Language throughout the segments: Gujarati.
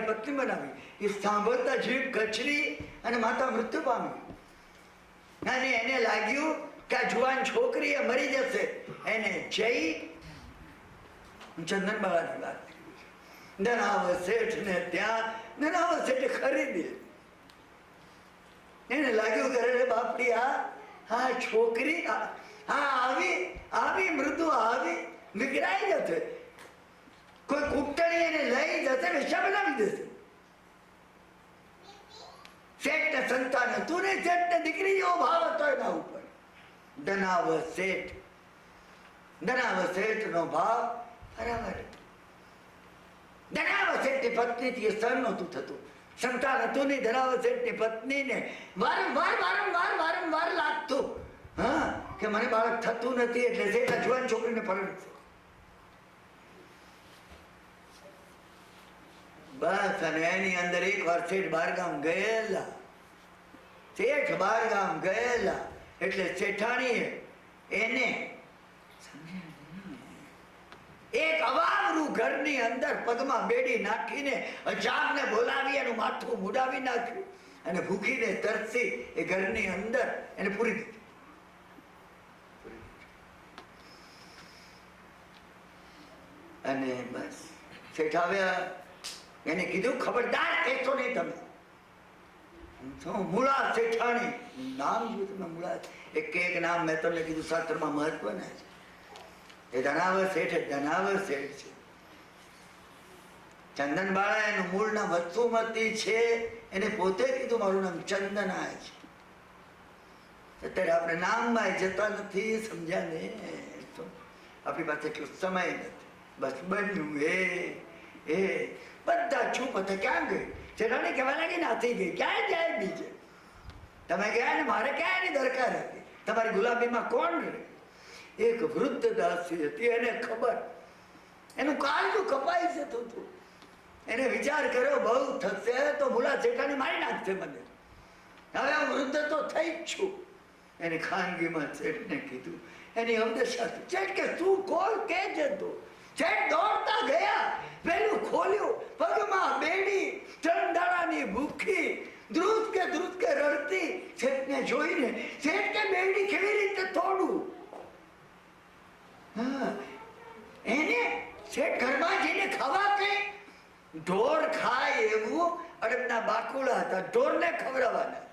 મારી પત્ની બનાવી. એ સાંભળતા જીભ કચરી અને માતા મૃત્યુ પામી. અને એને લાગ્યું કે આ જુવાન છોકરી મરી જશે. એને જઈ ચંદનબાળાની વાત કરી. ધનાવ શેઠ ને ત્યાં ધનાવ શેઠે ખરીદી. એને લાગ્યું કે અરે બાપડી આ છોકરી આવી મૃદુ આવી વિગડાઈ જશે. કોઈ કુકટણી એને લઈ જશે, વેશ્યા બનાવી દેશે. શેઠ ને સંતાન હતું ને, શેઠ ને દીકરી જેવો ભાવ હતો એના ઉપર. ધનાવ શેઠ નો ભાવ બરાબર. ધનાવ શેઠ ની પત્ની થી સહન નહોતું થતું. સંતાન હતું નહીં. ધનાવ શેઠ ની પત્ની ને વારંવાર લાગતું કે મને બાળક થતું નથી, એટલે શેઠ જુવાન છોકરીને પરણશે. બસ. અને એની અંદર એક વાર શેઠ બહારગામ ગયેલા. એટલે શેઠાણીએ એને એક અવાવરું ઘરની અંદર પગમાં બેડી નાખીને જામને બોલાવી એનું માથું મુડાવી નાખ્યું અને ભૂખીને તરસી એ ઘરની અંદર એને પૂરી દીધી. અને બસ શેઠ આવ્યા. એને કીધું ખબરદાર કહેશો નહીં તમે. મૂળા શેઠાણી નામ જોયું તમે? મૂળા એક નામ મેં તમને કીધું શાસ્ત્રમાં મહત્વના છે. એ ધનાવ શેઠ છે. ચંદનબાળા એનું મૂળ નામ વત્સુમતી છે. એને પોતે કીધું મારું નામ ચંદના છે. અત્યારે આપણે નામમાં જતા નથી. સમજ્યા ને? આપણી પાસે એટલો સમય નથી. બસ બન્યું એ બધા ચૂપ હતા. ક્યાં ગઈ શેઠાણી? કહેવા લાગી નાથી ગઈ. ક્યાં જાય બીજે? તમે ગયા ને મારે ક્યાં એની દરકાર હતી? તમારી ગુલાબીમાં કોણ રહે? એક વૃદ્ધ દાસી હતી. એને ખબર એનું કાળજું કપાઈ જતું હતું. એને વિચાર કર્યો બહુ થશે તો મૂળા શેઠાણી મારી નાખશે મને. હવે હું વૃદ્ધ તો થઈ જ છું. એને ખાનગીમાં શેઠને કીધું. એની અવદશા શેઠ કે તું કોલ કે જતો. શેઠ દોડતા ગયા, પેલું ખોલ્યું, પગમાં બેડી, ચંદાળાની ભૂખી, ધ્રુજકે રડતી શેઠને જોઈને શેઠ કે બેડી કેવી રીતે તોડું? એને શેઠ ઘરમાં જઈને ખાવા કઈ ઢોર ખાય એવું અડદના બાકુડા હતા. ઢોરને ખવડાવવાના.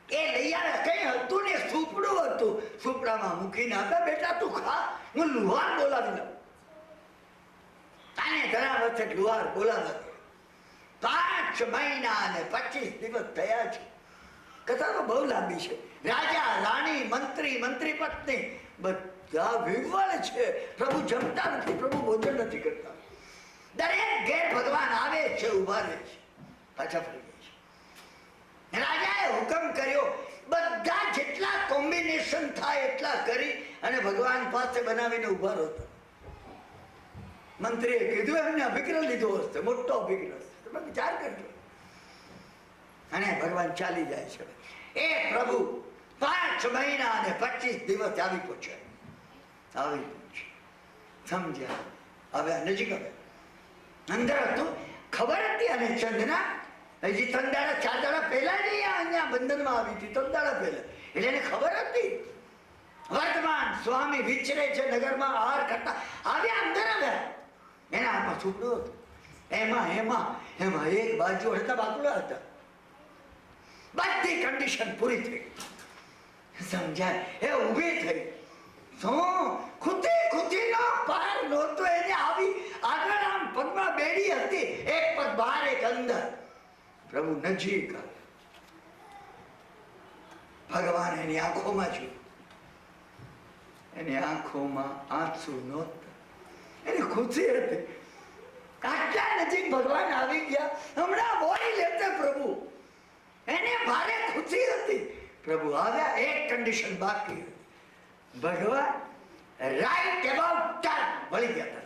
એ લઈ આવ્યા. કઈ હતું ને સુપડું હતું. સુપડામાં મૂકીને આપ્યા. બેટા તું ખા, હું લુહાર બોલાવી લઉં. તાને ધરાવ છે લુહાર બોલાવે. 5 મહિના અને 25 દિવસ થયા છે. કથા તો બહુ લાંબી છે. રાજા, રાણી, મંત્રી પત્ની બધા વિવળ છે. પ્રભુ જમતા નથી, પ્રભુ ભોજન નથી કરતા. દરેક ઘેર ભગવાન આવે છે, ઉભા રહે છે, પાછા ફરી જાય છે. રાજાએ હુકમ કર્યો બધા જેટલા કોમ્બિનેશન થાય એટલા કરી અને ભગવાન પાસે બનાવીને ઉભા રહો. મંત્રીએ કીધું એમને અભિગ્રહ લીધો હશે, મોટો અભિગ્રહ હશે, તમે વિચાર કરજો. અને ભગવાન ચાલી જાય છે. એ પ્રભુ 5 મહિના અને 25 દિવસ આવી પહોંચ્યા. સમજ્યા? હવે નજીક આવે અંદર હતું. ખબર હતી અને ચંદના હજી 3 દાડા 4 દાડા પહેલા જ અહીંયા બંધનમાં આવી હતી. 3 દાડા પહેલા. એટલે એને ખબર હતી વર્તમાન સ્વામી વિચરે છે નગરમાં આહાર કરતા. આવ્યા અંદર આવ્યા. એના હાથમાં સુપડું હતું. એમાં એક બાજુ હતા બાકુડા હતા. બધી કન્ડિશન પૂરી થઈ. સમજાય? એ ઊભી થઈ. શું ખુદી નો પાર નહોતો એને. આવી આગળ આમ પગમાં બેડી હતી. એક પગ બહાર એક અંદર. પ્રભુ નજીક ભગવાન એની આંખોમાં જોયું. એની આંખોમાં આંસુ નહોતા. એની ખુશી હતી. આટલા નજીક ભગવાન આવી ગયા. હમણાં બોલી લેતે પ્રભુ. એને ભારે ખુશી હતી. પ્રભુ આવ્યા. એક કન્ડિશન બાકી હતી. ભગવાન રાઈટ અબાઉટ ટર્ન વળી ગયા.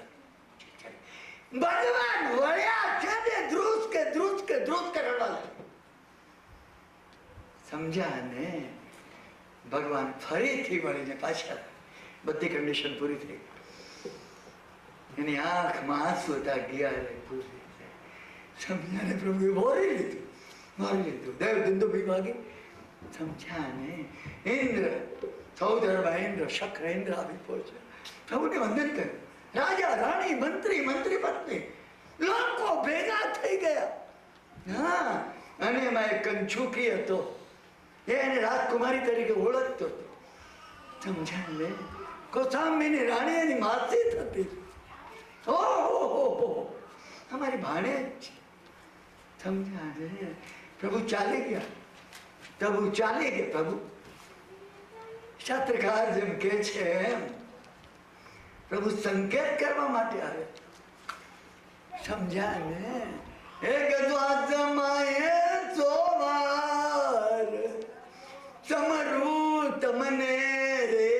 ભગવાન વળ્યા છે ને ધ્રુજ કે રડવા લાગ્યા. સમજ્યા ને? ભગવાન ફરીથી વળીને પાછા. બધી કન્ડિશન પૂરી થઈ. એની આંખમાં આંસુ હતા. ગયા પૂરી થઈ. સમજ્યા? પ્રભુએ બોરી લીધું. દેવ દુંદુભી ભાગી. સમજ્યા ને? ઇન્દ્ર સૌદરમાં ઇન્દ્ર શક્ર ઇન્દ્ર આવી પહોંચે, પ્રભુને વંદન કર્યું. રાજા રાણી મંત્રી પત્ની લોકો ભેગા થઈ ગયા. હા, અને એમાં એક કંચુકી હતો, એને રાજકુમારી તરીકે ઓળખતો હતો. સમજાય ને? કૌશાંબીની રાણી એની માસી થતી. ઓહો, અમારી ભાણે જ છે. સમજા ને? પ્રભુ ચાલી ગયા. પ્રભુ શાસ્ત્રકાર જેમ કે છે એમ પ્રભુ સંકેત કરવા માટે આવે. સમજ્યા ને? એક દ્વાસમાએ સોવાર સમરું તમને રે,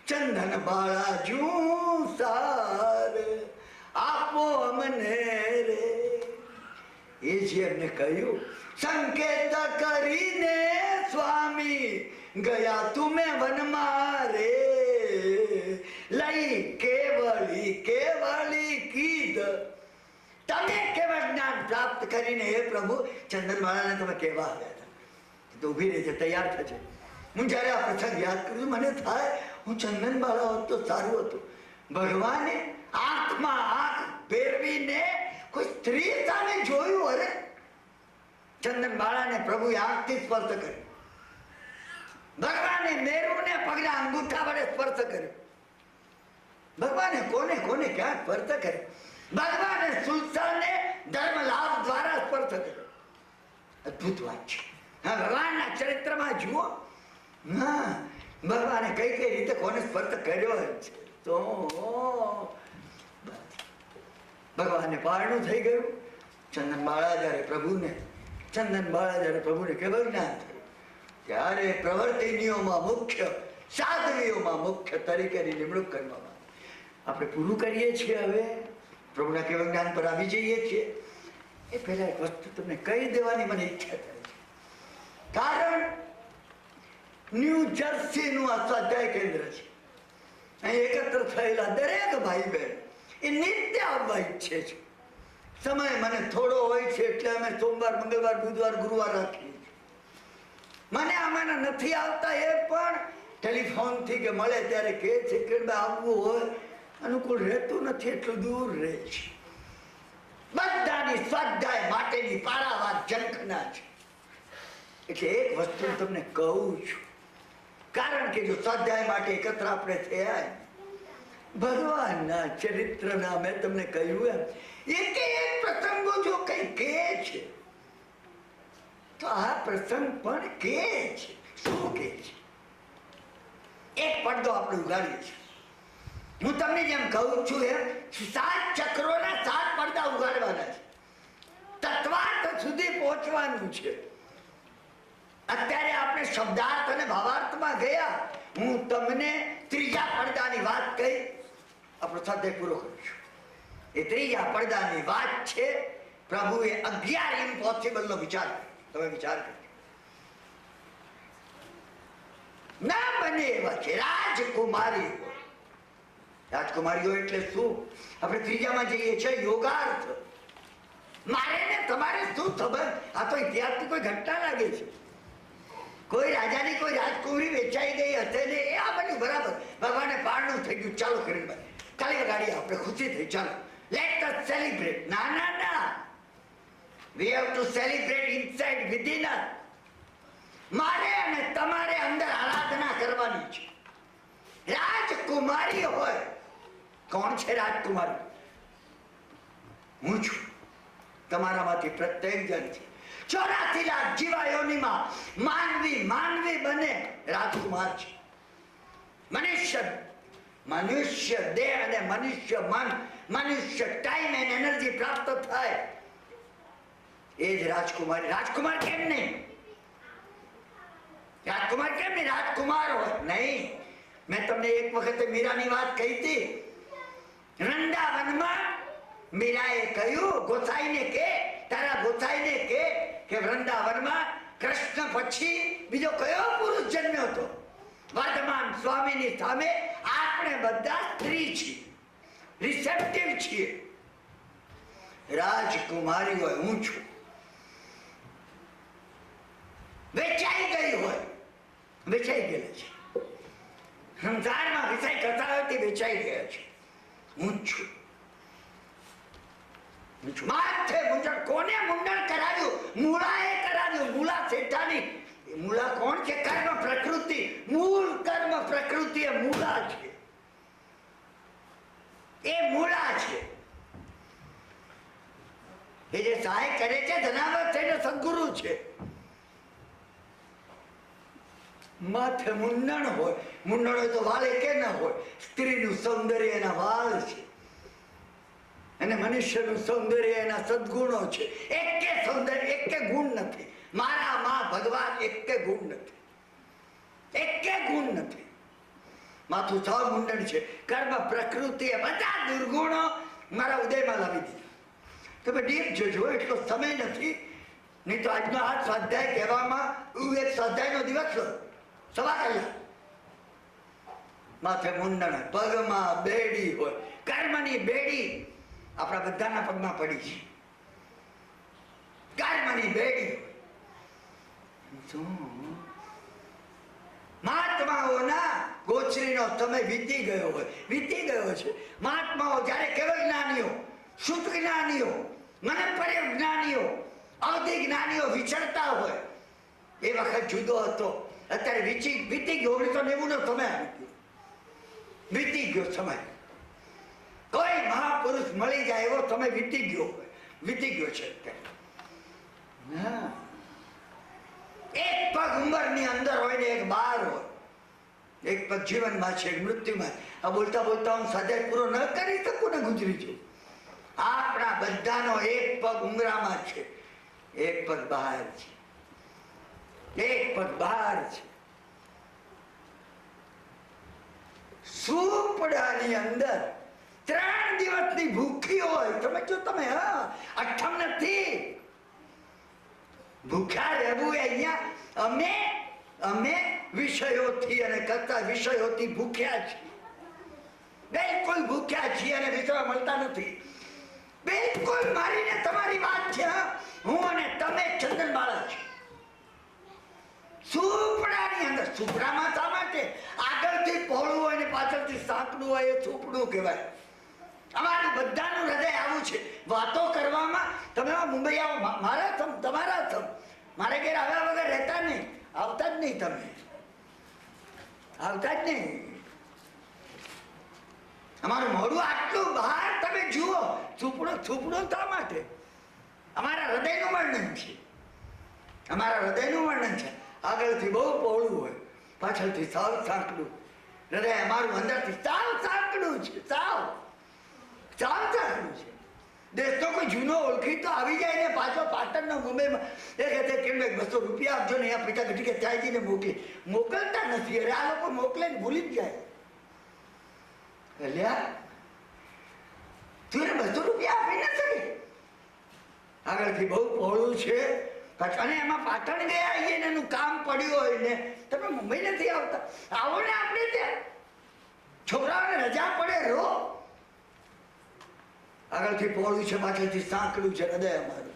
ચંદન બાળા જું સાર આપો અમને રે. એ જે એમને કહ્યું, સંકેત કરીને સ્વામી ગયા તુમે વનમાં રે, લઈ કેવળી કીધ. તમે કેવળ જ્ઞાન પ્રાપ્ત કરીને હે પ્રભુ ચંદનમાળાને તમે કેવા આવ્યા હતા. તો ઉભી રહી છે, તૈયાર થશે. હું જયારે આ પ્રસંગ યાદ કરું મને થાય હું ચંદનમાળા હોત તો સારું હતું. ભગવાને આંખમાં આંખ ફેરવીને કોઈ સ્ત્રી સામે જોયું. અરે ચંદનમાળાને પ્રભુએ આંખથી સ્પર્શ કર્યો. ભગવાને મેરુને પગના અંગૂઠા વડે સ્પર્શ કર્યો. ભગવાને કોને ક્યાં સ્પર્શ કર્યો? ભગવાને સુલતાને ધર્મ લાભ દ્વારા સ્પર્શ કર્યો. અદભુત વાત છે. હા, ભગવાનના ચરિત્રમાં જુઓ. હા, ભગવાને કઈ રીતે કોને સ્પર્શ કર્યો છે. તો ભગવાનને પારણું થઈ ગયું. ચંદનમાળા જયારે પ્રભુને કેવળ જ્ઞાન થયું ત્યારે પ્રવર્તિનીઓમાં મુખ્ય, સાધવીઓમાં મુખ્ય તરીકેની નિમણૂક કરવામાં આપણે પૂરું કરીએ છીએ. હવે પ્રભુના કેવળ જ્ઞાન પર આવી જઈએ છીએ. એ પહેલા એક વસ્તુ તમને કહી દેવાની મને ઈચ્છા થાય છે. કારણ ન્યૂ જર્સી નું આ સ્વાધ્યાય કેન્દ્ર છે. અહીં એકત્ર થયેલા દરેક ભાઈ બહેન એ નિત્ય આવવા ઈચ્છે છે. સમય મને થોડો હોય છે એટલે અમે સોમવાર, મંગળવાર, બુધવાર, ગુરુવાર રાખીએ છીએ. મને આમાંના નથી આવતા એ પણ ટેલિફોનથી કે મળે ત્યારે કહે છે કે આવવું હોય અનુકૂળ રહેતું નથી, એટલું દૂર રહે છે. બધાની સ્વાધ્યાય માટેની પારાવાર ઝંખના છે. એટલે એક વસ્તુ તમને કહું છું, કારણ કે જો સ્વાધ્યાય માટે એકત્ર આપણે થયા, ભગવાનના ચરિત્રના મેં તમને કહ્યું એમ એક પ્રસંગો જો કઈ કહે છે તો આ પ્રસંગ પણ કહે છે. શું કહે છે? એક પડદો આપણે ઉગાડીએ છીએ. હું તમને જેમ કહું છું એમ 7 ચક્રોના 7 પડદા ઉગાડવાના છે. તત્વાર્થ સુધી પહોંચવાનું છે. અત્યારે આપણે શબ્દાર્થ અને ભાવાર્થમાં ગયા. હું તમને ત્રીજા પડદાની વાત કહી આપણો સ્વાધ્યાય પૂરો કરું છું. એ ત્રીજા પડદાની વાત છે પ્રભુએ 11 ઇમ્પોસિબલ નો વિચાર કર્યો. તમે વિચાર કરજો. ના બને એવા છે રાજકુમારી. રાજકુમારીઓ એટલે શું? આપણે ત્રીજામાં જઈએ છીએ યોગાર્થ. મારે ને તમારે શું સંબંધ? આ તો ઇતિહાસની કોઈ ઘટના લાગે છે. કોઈ રાજાની કોઈ રાજકુમારી વેચાઈ ગઈ હશે ને એ આ બન્યું બરાબર. ભગવાને પારણું થઈ ગયું, ચાલો કરીને તાળી વગાડીએ, આપણે ખુશી થઈ, ચાલો લેટ અસ સેલિબ્રેટ. ના, we have to celebrate inside within us. મારે અને તમારે અંદર આરાધના કરવાની છે. રાજકુમારી હોય. કોણ છે રાજકુમારી? હું છું. તમારામાંથી પ્રત્યેક જણ છે. 84 લાખ જીવાયોનીમાં માનવી બને રાજકુમાર છે. મનુષ્ય દેહ અને મનુષ્ય મન, મનુષ્ય ટાઈમ એન્ડ એનર્જી પ્રાપ્ત થાય એ જ રાજકુમારી. રાજકુમાર કેમ નહીં? રાજકુમાર હોય નહીં. મેં તમને એક વખતે મીરાની વાત કહી હતી. વૃંદાવનમાં મીરાએ કહ્યું ગોસાઈને કે વૃંદાવનમાં કૃષ્ણ પછી બીજો કયો પુરુષ જન્મ્યો હતો? વર્ધમાન સ્વામીની સામે આપણે બધા સ્ત્રી છીએ, રિસેપ્ટિવ છીએ. રાજકુમારી હોય, હું છું. વેચાઈ ગઈ હોય, વેચાઈ ગયેલા છે. સંસારમાં વિષય કરતા હોય તે વેચાઈ ગયા છે. હું છું. માથે મુંડન કોને મુંડન કરાવ્યું? મૂળાએ કરાવ્યું. મૂળા શેઠાની. મૂળા કોણ છે? કર્મ પ્રકૃતિ. મૂળ કર્મ પ્રકૃતિ એ મૂળા છે. એ મૂળા છે. એ જે સહાય કરે છે ધનાવત થઈને સદગુરુ છે. માથે મુંડણ હોય, મુંડણ હોય તો વાળ એકે ના હોય. સ્ત્રીનું સૌંદર્ય એના વાળ છે અને મનુષ્યનું સૌંદર્ય એના સદગુણો છે. એકે સૌંદર્ય, એકે ગુણ નથી. મારા માં ભગવાન એકે ગુણ નથી. એકે ગુણ નથી. માથું સાવ મુંડન છે. કર્મ પ્રકૃતિ એ બધા દુર્ગુણો મારા ઉદયમાં લાવી દીધા. તમે ડીપ જોજો, એટલો સમય નથી. નહીં તો આજનો આ સ્વાધ્યાય કહેવામાં એક સ્વાધ્યાયનો દિવસ સવા કલાક. માથે મુંડન, પગમાં બેડી હોય. કર્મની બેડી આપણા બધાના પગમાં પડી છે. કર્મની બેડી મહાત્માઓના ગોચરીનો સમય વીતી ગયો હોય, વીતી ગયો છે. મહાત્માઓ જયારે કેવળ જ્ઞાનીઓ, શુદ્ધ જ્ઞાનીઓ, મનપર્ય જ્ઞાનીઓ, અવધિ જ્ઞાનીઓ વિચરતા હોય એ વખત જુદો હતો. અત્યારે વીતી ગયો. 1990 નો સમય આવી ગયો. વીતી ગયો સમય. કોઈ મહાપુરુષ મળી જાય એવો સમય વીતી ગયો હોય, વીતી ગયો છે અત્યારે. એક પગ ઉંમરની અંદર હોય ને એક બહાર હોય. એક પગ જીવનમાં છે, એક મૃત્યુમાં. આ બોલતા બોલતા હું સ્વાધ્યાય પૂરો ન કરી શકું ને ગુજરી છું. આપણા બધાનો એક પગ ઉંમરામાં છે, એક પગ બહાર છે. એક પગ બહાર છે. સુપડાની અંદર 3 દિવસની ભૂખી હોય. તમે જો તમે અઠમ નથી ભૂખ્યા રહેવું. અહીંયા અમે વિષયોથી અને કરતા વિષયોથી ભૂખ્યા છીએ. બિલકુલ ભૂખ્યા છીએ અને વિષયો મળતા નથી. બિલકુલ મારી ને તમારી વાત છે. હું અને તમે ચંદનબાળા છે. સુપડાની અંદર. સુપડામાં શા માટે? આગળથી પહોળું હોય ને પાછળથી સાંકડું હોય એ સુપડું કહેવાય. અમારું બધાનું હૃદય આવું છે. વાતો કરવામાં તમે મુંબઈ આવો, મારા થમ, તમારા થમ. મારે ઘેર આવ્યા વગર રહેતા નહીં. આવતા જ નહીં. તમે આવતા જ નહીં. અમારું મોઢું આટલું બહાર તમે જુઓ. છુપડું શા માટે? અમારા હૃદયનું વર્ણન છે. અમારા હૃદયનું વર્ણન છે. આગળથી બહુ પહોળું હોય, પાછળથી સાવ સાંકડું. હૃદય અમારું અંદરથી સાવ સાંકડું છે. સાવ સાંકડું છે. દેશનો કોઈ જૂનો ઓળખી તો આવી જાય ને પાછો પાટણનો મુંબઈમાં એ કહે કે 200 રૂપિયા આપજો ને અહીંયા પૈસા ઘટી કે ત્યાં જઈને મોકલતા નથી. અરે આ લોકો મોકલે ને ભૂલી જ જાય. અલ્યા તું 200 રૂપિયા આપી ન શકે. આગળથી બહુ પહોળું છે. અને એમાં પાટણ ગયા આવીએ ને એનું કામ પડ્યું હોય ને તમે મુંબઈ નથી આવતા. આવો ને આપણે ત્યાં. છોકરાઓને રજા પડે રો. આગળથી પહોળું છે, પાછળથી સાંકડું છે હૃદય અમારું.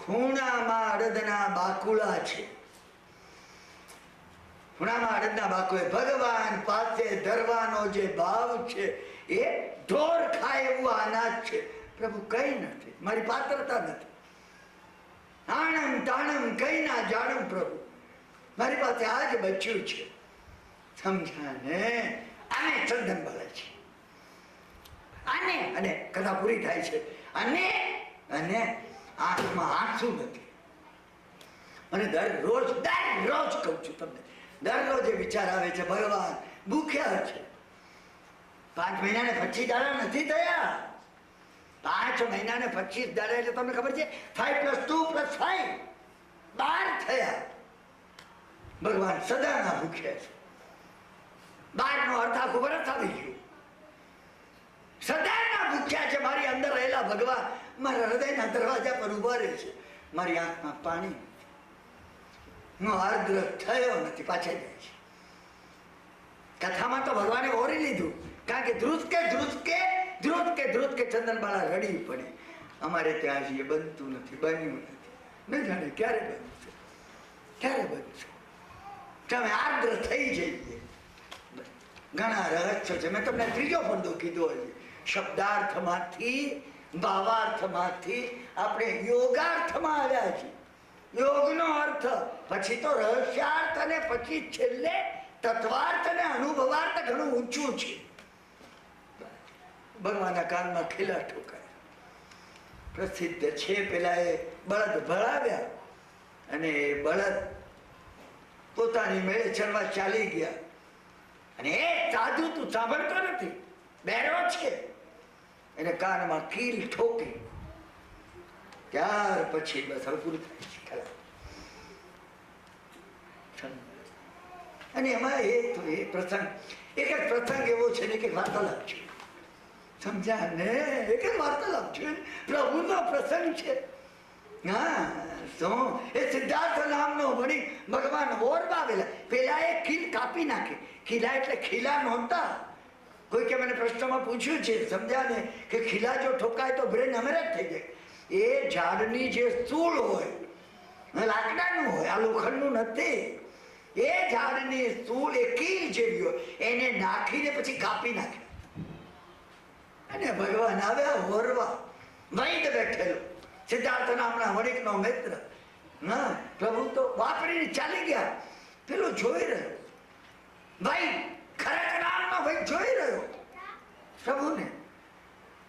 ખૂણામાં અડદના બાકુળા છે. ખૂણામાં અડદના બાકુએ ભગવાન પાસે ધરવાનો જે ભાવ છે એ ઢોર ખાય એવું અનાજ છે. પ્રભુ કઈ નથી. મારી પાત્રતા નથી. આણમ તાણમ કઈ ના જાણમ પ્રભુ. મારી પાસે આ જ બચ્યું છે. સમજા ને? આને ચંદન બોલે છે. આને અને કથા પૂરી થાય છે. અને આંખમાં આંસુ નથી. અને દરરોજ કહું છું તમને, દરરોજ એ વિચાર આવે છે ભગવાન ભૂખ્યા છે. 5 મહિનાને 25 દાડા નથી થયા. 5 મહિનાને 25 દાડા એટલે તમને ખબર છે 5 + 2 + 5 12 થયા. ભગવાન સદાના ભૂખ્યા છે. 12 નો અર્થ આખું વરસ આવી ગયું. સદાના ભૂખ્યા છે. મારી અંદર રહેલા ભગવાન મારા હૃદયના દરવાજા પર ઉભા રહે છે. મારી આંખમાં પાણી નથી. હું આર્દ્ર થયો નથી. પાછળ જાય છે. કથામાં તો ભગવાને ઓરી લીધું. કારણ કે ધ્રુજકે ચંદનબાળા રડી પડે. અમારે ત્યાં હજી એ બનતું નથી, બન્યું નથી, ન જાણે ક્યારે બનશે, ક્યારે બનશે. તમે આર્દ્ર થઈ જઈએ. ઘણા રહસ્યો છે. મેં તમને ત્રીજો ફંદો કીધો હજી, શબ્દાર્થમાંથી ભાવાર્થમાંથી આપણે યોગાર્થમાં આવ્યા છીએ. યોગનો અર્થ, પછી તો રહસ્યાર્થ, અને પછી છેલ્લે તત્વાર્થ અને અનુભવાર્થ ઘણું ઊંચું છે. ભગવાનના કાનમાં ખીલા ઠોકાય. પ્રસિદ્ધ છે, પેલા એ બળદ ભળાવ્યા અને એ બળદ પોતાની મેળે ચડવા ચાલી ગયા, અને એ સાધુ તું સાંભળતો નથી, બેરો છે, એને કાનમાં કીલ ઠોકી. ત્યાર પછી બસ હવે પૂરું થાય છે. અને એમાં એ પ્રસંગ, એક જ પ્રસંગ એવો છે ને કે વાર્તાલાપ છે, સમજ્યા ને? એક જ વાર્તાલાપ છે, પ્રભુનો પ્રસંગ છે. હા, શું એ સિદ્ધાર્થ નામનો વળી ભગવાન ઓરબાવેલા, પેલા એ ખીલ કાપી નાખી. ખીલા એટલે ખીલા નહોતા. કોઈ કે મને પ્રશ્નમાં પૂછ્યું છે, સમજ્યા ને, કે ખીલા જો ઠોકાય તો બ્રેન હમણાં થઈ જાય. એ ઝાડની જે સૂળ હોય, લાકડાનું હોય, આ લોખંડનું નથી. એ ઝાડની સૂળ એ કીલ જેવી હોય, એને નાખીને પછી કાપી નાખે. અને ભગવાન આવ્યા હોરવા, વૈદ બેઠેલો સિદ્ધાર્થ નામના વણિકનો મિત્ર. ના, પ્રભુ તો વાપરીને ચાલી ગયા. પેલો જોઈ રહ્યો, ભાઈ ખરેખર નામનો ભાઈ જોઈ રહ્યો પ્રભુને,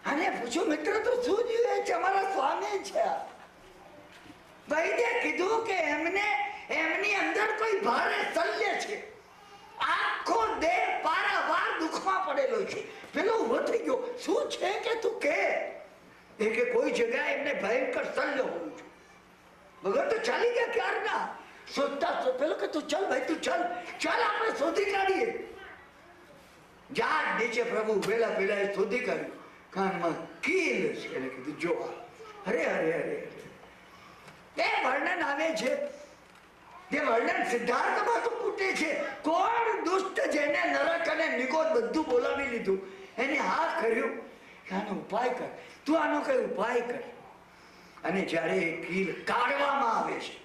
અને પૂછ્યું, મિત્ર તો શું જીવે છે? અમારા સ્વામી છે. વૈદ્ય કીધું કે એમની અંદર કોઈ ભારે શલ્ય છે, આખો દેહ પારાવાર દુઃખમાં પડેલો છે. પેલો ઉભો થઈ ગયો, શું છે કે તું કે? એ કે કોઈ જગ્યાએ એમને ભયંકર શલ્ય હોવું છે. ભગવાન તો ચાલી ગયા ક્યારના, શોધતા. પેલો કે તું ચાલ ભાઈ, તું ચાલ, ચાલ આપણે શોધી કાઢીએ. ઝાડ નીચે પ્રભુ પેલા એ શોધી કાઢ્યું, કાનમાં કીલ છે. એને કીધું જો, અરે અરે અરે, એ વર્ણન આવે છે, જે વર્ણન સિદ્ધાર્થમાં તો ફૂટે છે. કોણ દુષ્ટ જેને નરક અને નિકોદ બધું બોલાવી લીધું, એને હા કર્યું કે આનો ઉપાય કર, તું આનો કઈ ઉપાય કર. અને જયારે કીલ કાઢવામાં આવે છે,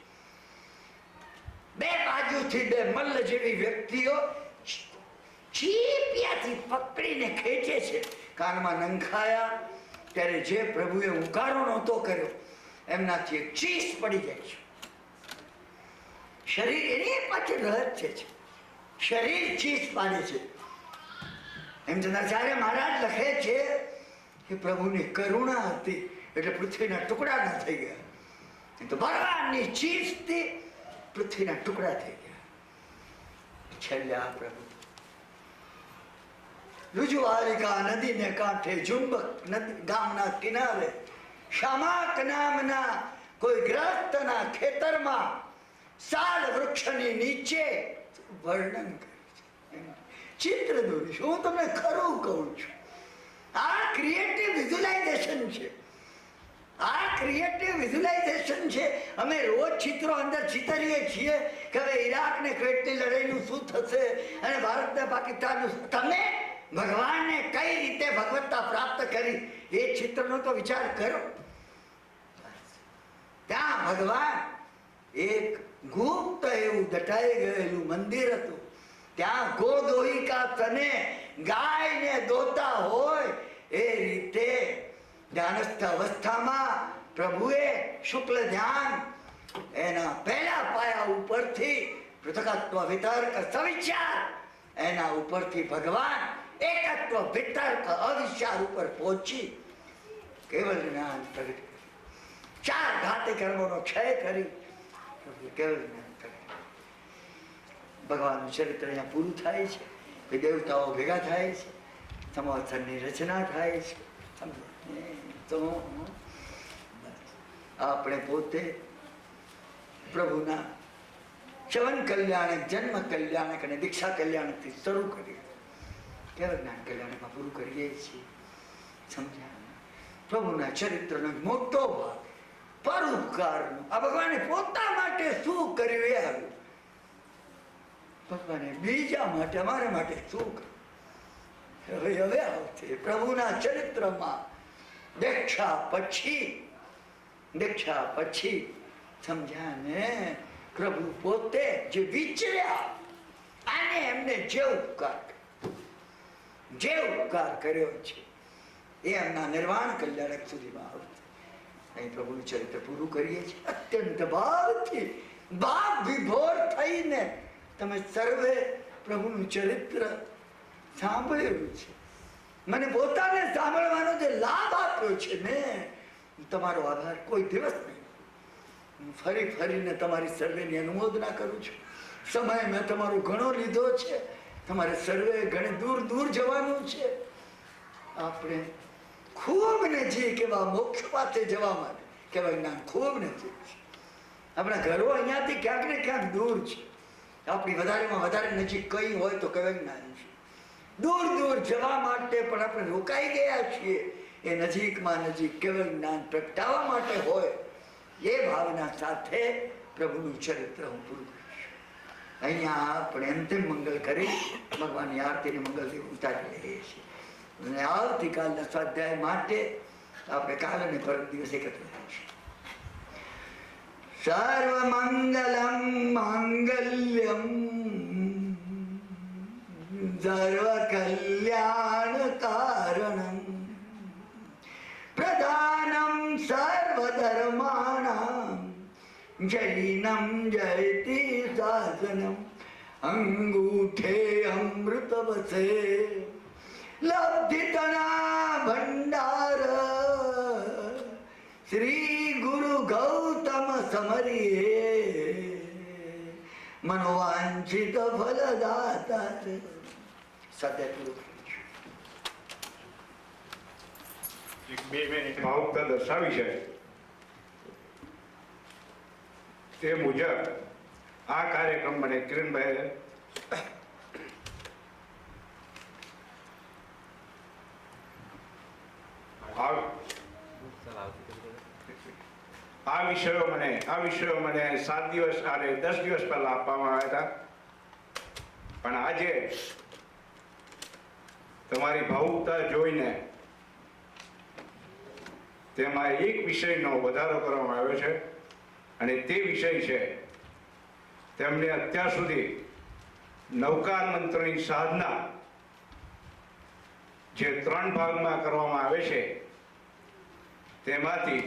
બે બાજુથી બે મલ્લ જેવી વ્યક્તિઓ ચીપિયાથી પકડીને ખેંચે છે. કાનમાં નંખાયા ત્યારે જે પ્રભુએ ઉકારો નહોતો કર્યો, એમનાથી એક ચીસ પડી જાય છે. શરીર એની પાછળ રહસ્ય છે, શરીર ચીસ પાડે છે. એમ ચંદ્રાચાર્ય મહારાજ લખે છે કે પ્રભુની કરુણા હતી એટલે પૃથ્વીના ટુકડા ના થઈ ગયા. તો ભગવાનની ચીસથી પૃથ્વીના ટુકડા થઈ ગયા. છેલ્લે આ પ્રભુ રુજુવારિકા નદીને કાંઠે ઝુંબક ગામના કિનારે શામાક નામના કોઈ ગ્રસ્તના ખેતરમાં સાલ વૃક્ષની નીચે વર્ણન કર્યું છે. ચિત્ર દોરીશું. હું તમને ખરું કહું છું, આ ક્રિએટિવ વિઝ્યુલાઇઝેશન છે. આ ક્રિએટિવ વિઝ્યુલાઇઝેશન છે. અમે રોજ ચિત્રો અંદર ચિતરીએ છીએ કે હવે ઈરાક ને ક્વેટની લડાઈનું શું થશે અને ભારત ને પાકિસ્તાનનું. તમે ભગવાનને કઈ રીતે ભગવત્તા પ્રાપ્ત કરી એ ચિત્રનો તો વિચાર કરો. ત્યાં ભગવાન એક ગુપ્ત એવું દટાઈ ગયેલું મંદિર હતું. ત્યાં ગોદોહિકા તને ગાયને દોતા હોય એ રીતે ધ્યાનસ્થ અવસ્થામાં પ્રભુએ શુક્લ ધ્યાન એના પહેલા પાયા ઉપરથી પૃથકત્વ વિતર્ક સવિચાર, એના ઉપરથી ભગવાન એકત્વ વિતર્ક અવિચાર ઉપર પહોંચી કેવલ જ્ઞાન પ્રગટ કરી. ચાર ઘાતી કર્મોનો ક્ષય કરી કેવલ જ્ઞાન પ્રગટ. ભગવાનનું ચરિત્ર અહીંયા પૂરું થાય છે. કે દેવતાઓ ભેગા થાય છે, સંવત્સરની રચના થાય છે. તો આપણે પોતે પ્રભુના ચવન કલ્યાણક, જન્મ કલ્યાણક અને દીક્ષા કલ્યાણકથી શરૂ કરીએ, કેવળ જ્ઞાન કલ્યાણકમાં પૂરું કરીએ છીએ. સમજ્યા? પ્રભુના ચરિત્રનો મોટો ભાગ પરોપકારનો. આ ભગવાને પોતા માટે શું કર્યું એ આવ્યું. ભગવાને બીજા માટે, અમારા માટે શું કર્યું હવે આવશે પ્રભુના ચરિત્રમાં. દીક્ષા પછી સમજ્યા ને પ્રભુ પોતે જે વિચર્યા આને એમને જે ઉપકાર કર્યો છે એ એમના નિર્વાણ કલ્યાણક સુધીમાં આવશે. અહીં પ્રભુનું ચરિત્ર પૂરું કરીએ છીએ. અત્યંત ભાવથી ભાવ વિભોર થઈને તમે સર્વે પ્રભુનું ચરિત્ર સાંભળેલું છે. મને પોતાને સાંભળવાનો જે લાભ આપ્યો છે ને, તમારો આભાર કોઈ દિવસ નહીં. હું ફરીને તમારી સર્વેની અનુમોદના કરું છું. સમય મેં તમારો ઘણો લીધો છે. તમારે સર્વે ઘણે દૂર જવાનું છે. આપણે ખૂબ નજીક એવા મોક્ષ પાસે જવા માટે કહેવાય જ્ઞાન ખૂબ નજીક છે. આપણા ઘરો અહીંયાથી ક્યાંક ને ક્યાંક દૂર છે. આપણી વધારેમાં વધારે નજીક કઈ હોય તો કહેવાય જ્ઞાન છે. દૂર જવા માટે પણ આપણે રોકાઈ ગયા છીએ. એ નજીકમાં નજીક કેવળ જ્ઞાન પ્રગટાવવા માટે હોય એ ભાવના સાથે પ્રભુનું ચરિત્ર હું પૂરું કરીશ. અહીંયા આપણે અંતિમ મંગલ કરી ભગવાનની આરતીને મંગલથી ઉતારી લઈએ છીએ. અને આવતીકાલના સ્વાધ્યાય માટે આપણે કાલ અને પરમ દિવસે એકત્ર થઈશું. સર્વ મંગલમ માંગલ્યમ સર્વ કલ્યાણ કારણમ પ્રધાનમ સર્વ ધર્માણામ જૈનમ જયતિ શાસનમ અંગૂઠે અમૃત વસે લબ્ધિતના ભંડાર શ્રી ગુરુ ગૌતમ સમરીએ મનોવાંછિત ફલદાતા. સત્ય પૂરું બે મિનિટ ભાવુકતા દર્શાવી છે તે મુજબ આ કાર્યક્રમ મને કિરણભાઈ આ વિષયો મને 7 દિવસ અને 10 દિવસ પહેલા આપવામાં આવ્યા હતા. પણ આજે તમારી ભાવુકતા જોઈને તેમાં એક વિષયનો વધારો કરવામાં આવ્યો છે અને તે વિષય છે તેમને અત્યાર સુધી નવકાર મંત્રની સાધના જે 3 ભાગમાં કરવામાં આવે છે તેમાંથી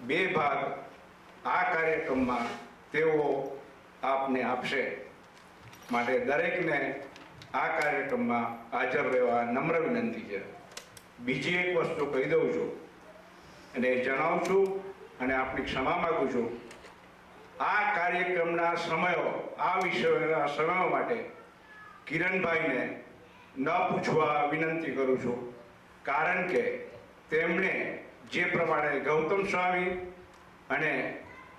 2 ભાગ આ કાર્યક્રમમાં તેઓ આપને આપશે. માટે દરેકને આ કાર્યક્રમમાં હાજર રહેવા નમ્ર વિનંતી છે. બીજી એક વસ્તુ કહી દઉં છું અને જણાવું છું અને આપની ક્ષમા માગું છું. આ કાર્યક્રમના સમયો આ વિષયોના સમયો માટે કિરણભાઈને ન પૂછવા વિનંતી કરું છું. કારણ કે તેમણે જે પ્રમાણે ગૌતમ સ્વામી અને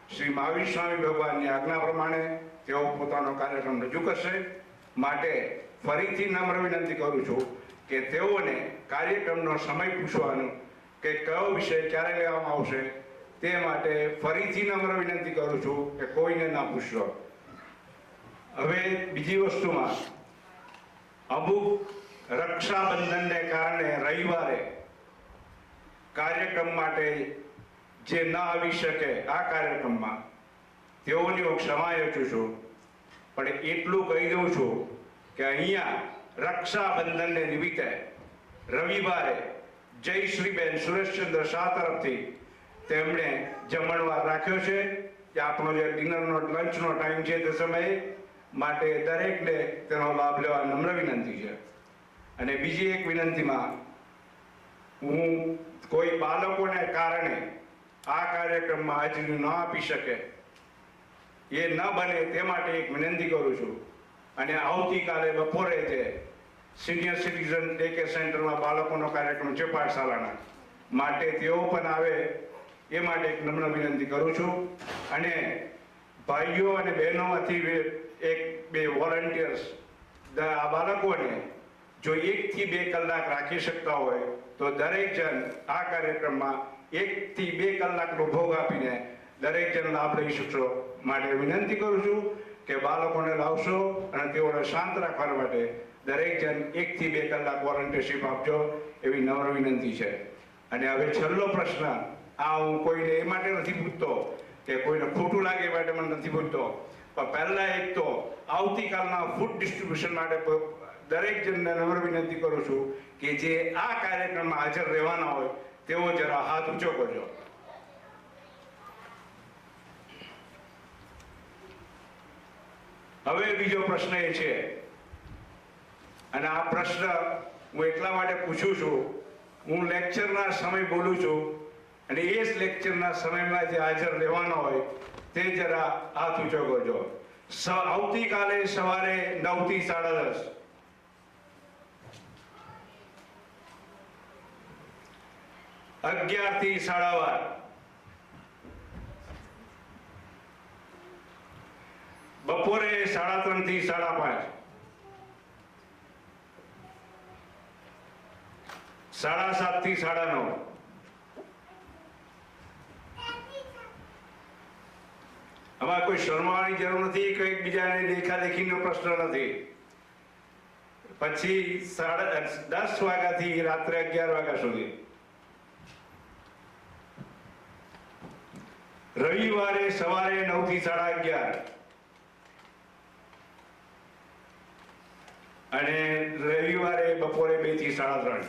શ્રી મહાવીર સ્વામી ભગવાનની આજ્ઞા પ્રમાણે તેઓ પોતાનો કાર્યક્રમ રજૂ કરશે. માટે ફરીથી નમ્ર વિનંતી કરું છું કે તેઓને કાર્યક્રમનો સમય પૂછવાનો કે કયો વિષય ક્યારે લેવામાં આવશે તે માટે ફરીથી નમ્ર વિનંતી કરું છું કે કોઈને ના પૂછશો. હવે બીજી વસ્તુમાં અમુક રક્ષાબંધનને કારણે રવિવારે કાર્યક્રમ માટે જે ન આવી શકે આ કાર્યક્રમમાં તેઓની હું ક્ષમા યાચું છું. પણ એટલું કહી દઉં છું કે અહીંયા રક્ષાબંધનને નિમિત્તે રવિવારે જયશ્રીબેન સુરેશચંદ્ર શાહ તરફથી તેમણે જમણવાર રાખ્યો છે કે આપણો જે ડિનરનો લંચનો ટાઈમ છે તે સમયે. માટે દરેકને તેનો લાભ લેવા નમ્ર વિનંતી છે. અને બીજી એક વિનંતીમાં હું કોઈ બાળકોને કારણે આ કાર્યક્રમમાં હાજરી ન આપી શકે એ ન બને તે માટે એક વિનંતી કરું છું. અને આવતીકાલે બપોરે જે સિનિયર સિટીઝન ડે કેર સેન્ટરમાં બાળકોનો કાર્યક્રમ છે પાઠશાળાના માટે તેઓ પણ આવે એ માટે એક નમ્ર વિનંતી કરું છું. અને ભાઈઓ અને બહેનોમાંથી 1-2 વોલન્ટિયર્સ આ બાળકોને જો 1 થી 2 કલાક રાખી શકતા હોય તો દરેક જણ આ કાર્યક્રમમાં 1 થી 2 કલાકનો ભોગ આપીને દરેક જણ લાભ લઈ શકશો. માટે વિનંતી કરું છું કે બાળકોને લાવશો અને તેઓને શાંત રાખવા માટે દરેક જણ 1 થી 2 કલાક વોલન્ટિયરશીપ આપજો એવી નમ્ર વિનંતી છે. અને હવે છેલ્લો પ્રશ્ન, આ હું કોઈને એ માટે નથી પૂછતો કે કોઈને ખોટું લાગે એ માટે મને નથી પૂછતો, પણ પહેલા એક તો આવતીકાલના ફૂડ ડિસ્ટ્રીબ્યુશન માટે દરેક જણને નમ્ર વિનંતી કરું છું કે જે આ કાર્યક્રમમાં હાજર રહેવાના હોય તેઓ જરા હાથ ઊંચો કરજો. હવે બીજો પ્રશ્ન એ છે, અને આ પ્રશ્ન હું એટલા માટે પૂછું છું, હું લેક્ચરના સમય બોલું છું અને એ જ લેક્ચરના સમયમાં જે હાજર રહેવાનો હોય તે જરા હાથ ઊંચો કરજો. આવતીકાલે સવારે 9 થી 10:30, 11 થી 12:30, બપોરે 3:30 થી 5:30, 7:30 થી 9:30. આમાં કોઈ શરમાવાની જરૂર નથી, કોઈ એકબીજાને દેખાદેખીનો પ્રશ્ન નથી. પછી 10 વાગ્યાથી રાત્રે 11 વાગ્યા સુધી. રવિવારે સવારે 9 થી 11:30 અને રવિવારે બપોરે 2 થી 3:30.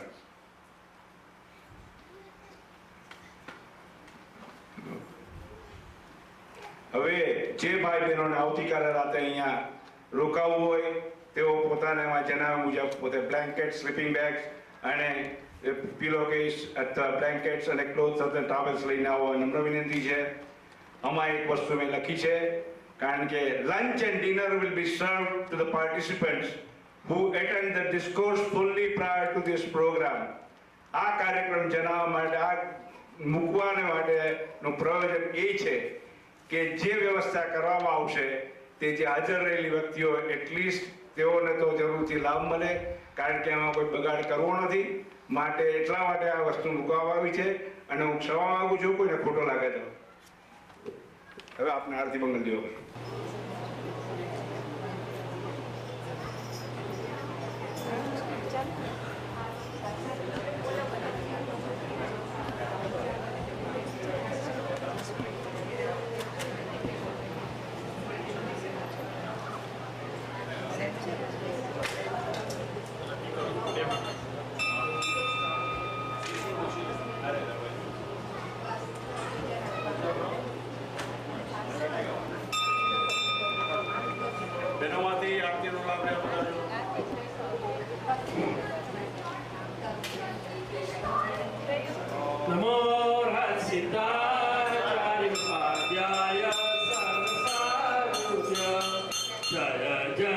હવે જે ભાઈ બહેનોને આવતીકાલે રાતે અહીંયા રોકાવું હોય તેઓ પોતાના જણાવ્યા મુજબ પોતે બ્લેન્કેટ, સ્લીપિંગ બેગ્સ અને પીલો કેસ અથવા બ્લેન્કેટ્સ અને ક્લોથ્સ અને ટાવેલ્સ લઈને આવવા નમ્ર વિનંતી છે. આમાં એક વસ્તુ મેં લખી છે, કારણ કે lunch and dinner will be served to the participants who attend the discourse fully prior to this program. આ કાર્યક્રમ જણાવવા માટે, આ મૂકવાને માટેનું પ્રયોજન એ છે કે જે વ્યવસ્થા કરવામાં આવશે તે જે હાજર રહેલી વ્યક્તિઓ એટલીસ્ટ તેઓને તો જરૂરથી લાભ મળે, કારણ કે એમાં કોઈ બગાડ કરવો નથી. માટે એટલા માટે આ વસ્તુ મૂકવામાં આવી છે અને હું ક્ષમા માંગુ છું કોઈને ખોટો લાગે તો. હવે આપને આરતી મંગલ દેવો. બહેનોમાંથી આરતીનો લાભ લેવા નમો હર્ષિતાય પાદ્યાય સર્વસારુભ્ય જય જય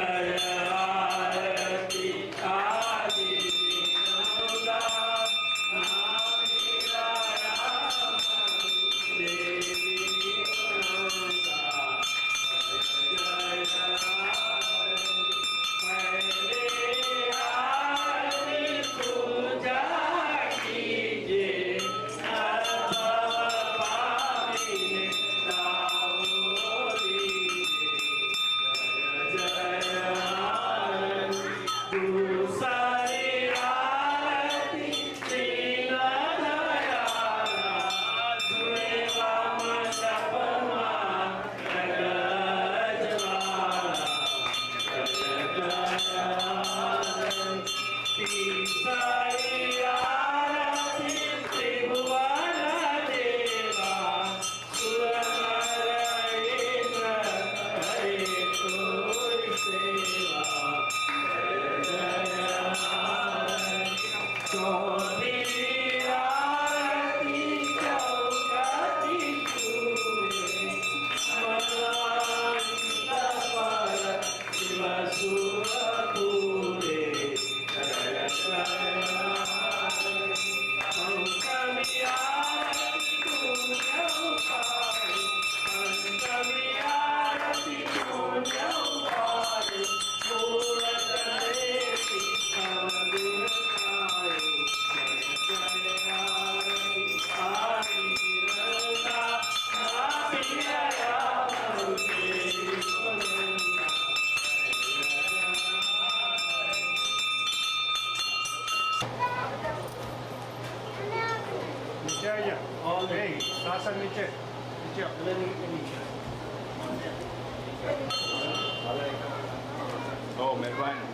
આરતી આદિ વિનોદા નામિરાયા દેવી વિનોદા જય જય આરતી પૂજા कीजिए શાસન નીચે ઓ મહેરબાની.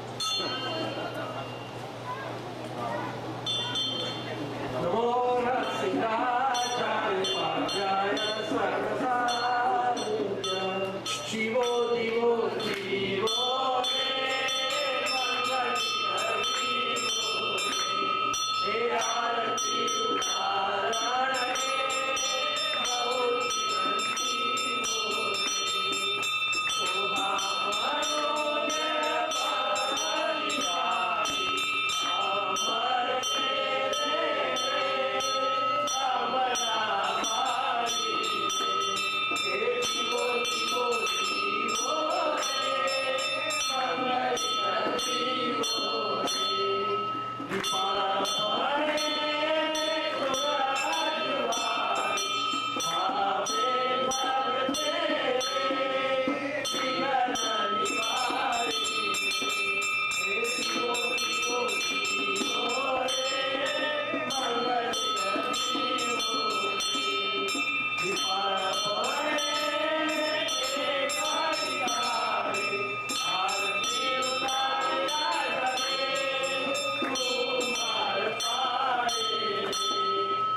નમો નરસિંહાય પાર્યાય સર્વસારુણ્ય શિવો દિવો જીવો રે મંગળી હરિવો રે હે આરતી ઉતારણ હે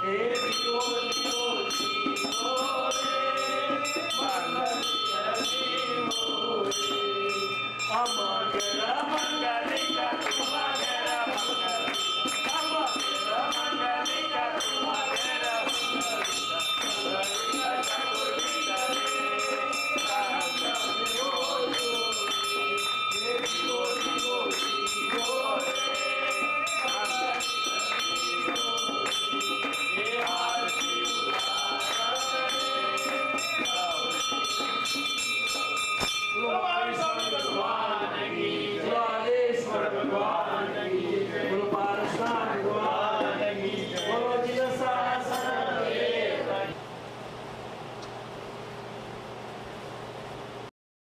Hey,